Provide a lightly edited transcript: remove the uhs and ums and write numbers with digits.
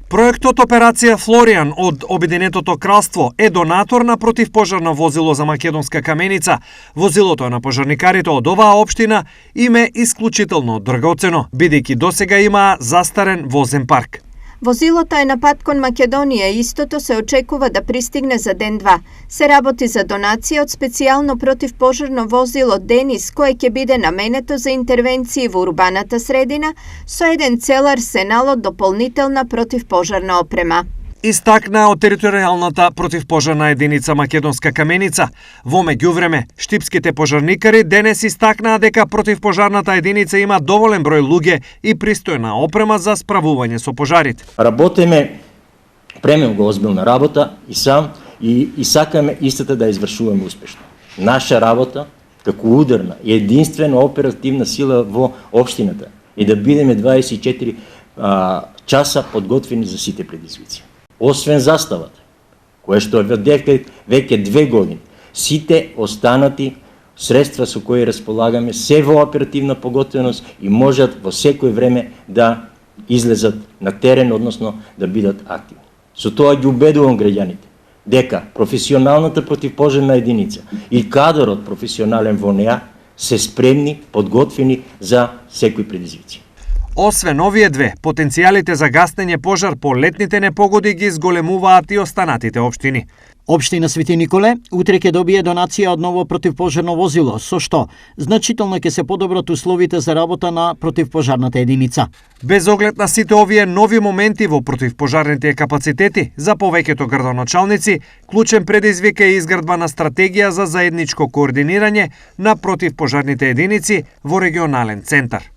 Проектот Операција Флоријан од Обединетото кралство е донатор на противпожарно возило за Македонска каменица. Возилото на пожарникарите од оваа општина им е исклучително драгоцено, бидејќи досега има застарен возен парк. Возилото е на пат кон Македонија и истото се очекува да пристигне за ден-два. Се работи за донација од специјално противпожарно возило Денис, кое ќе биде наменето за интервенции во урбаната средина со еден цел арсенал од дополнителна противпожарна опрема. Истакна од територијалната противпожарна единица Македонска каменица. Во меѓувреме, штипските пожарникари денес истакнаа дека противпожарната единица има доволен број луѓе и пристојна опрема за справување со пожарите. Работиме премногу озбилна работа и сам и сакаме истата да извршуваме успешно. Наша работа како ударна и единствена оперативна сила во општината е да бидеме 24 часа подготвени за сите предизвици. Освен заставата, кое што е веќе 2 години, сите останати средства со кои располагаме се во оперативна подготвеност и можат во секој време да излезат на терен, односно да бидат активни. Со тоа ги убедувам граѓаните дека професионалната противпожарна единица и кадрот професионален во неа се спремни, подготвени за секои предизвици. Освен овие две, потенцијалите за гаснење пожар по летните непогоди ги зголемуваат и останатите општини. Општина Свети Николе утре ќе добие донација од ново противпожарно возило, со што значително ќе се подобрат условите за работа на противпожарната единица. Без оглед на сите овие нови моменти во противпожарните капацитети, за повеќето градоначалници, клучен предизвик е изградба на стратегија за заедничко координирање на противпожарните единици во регионален центар.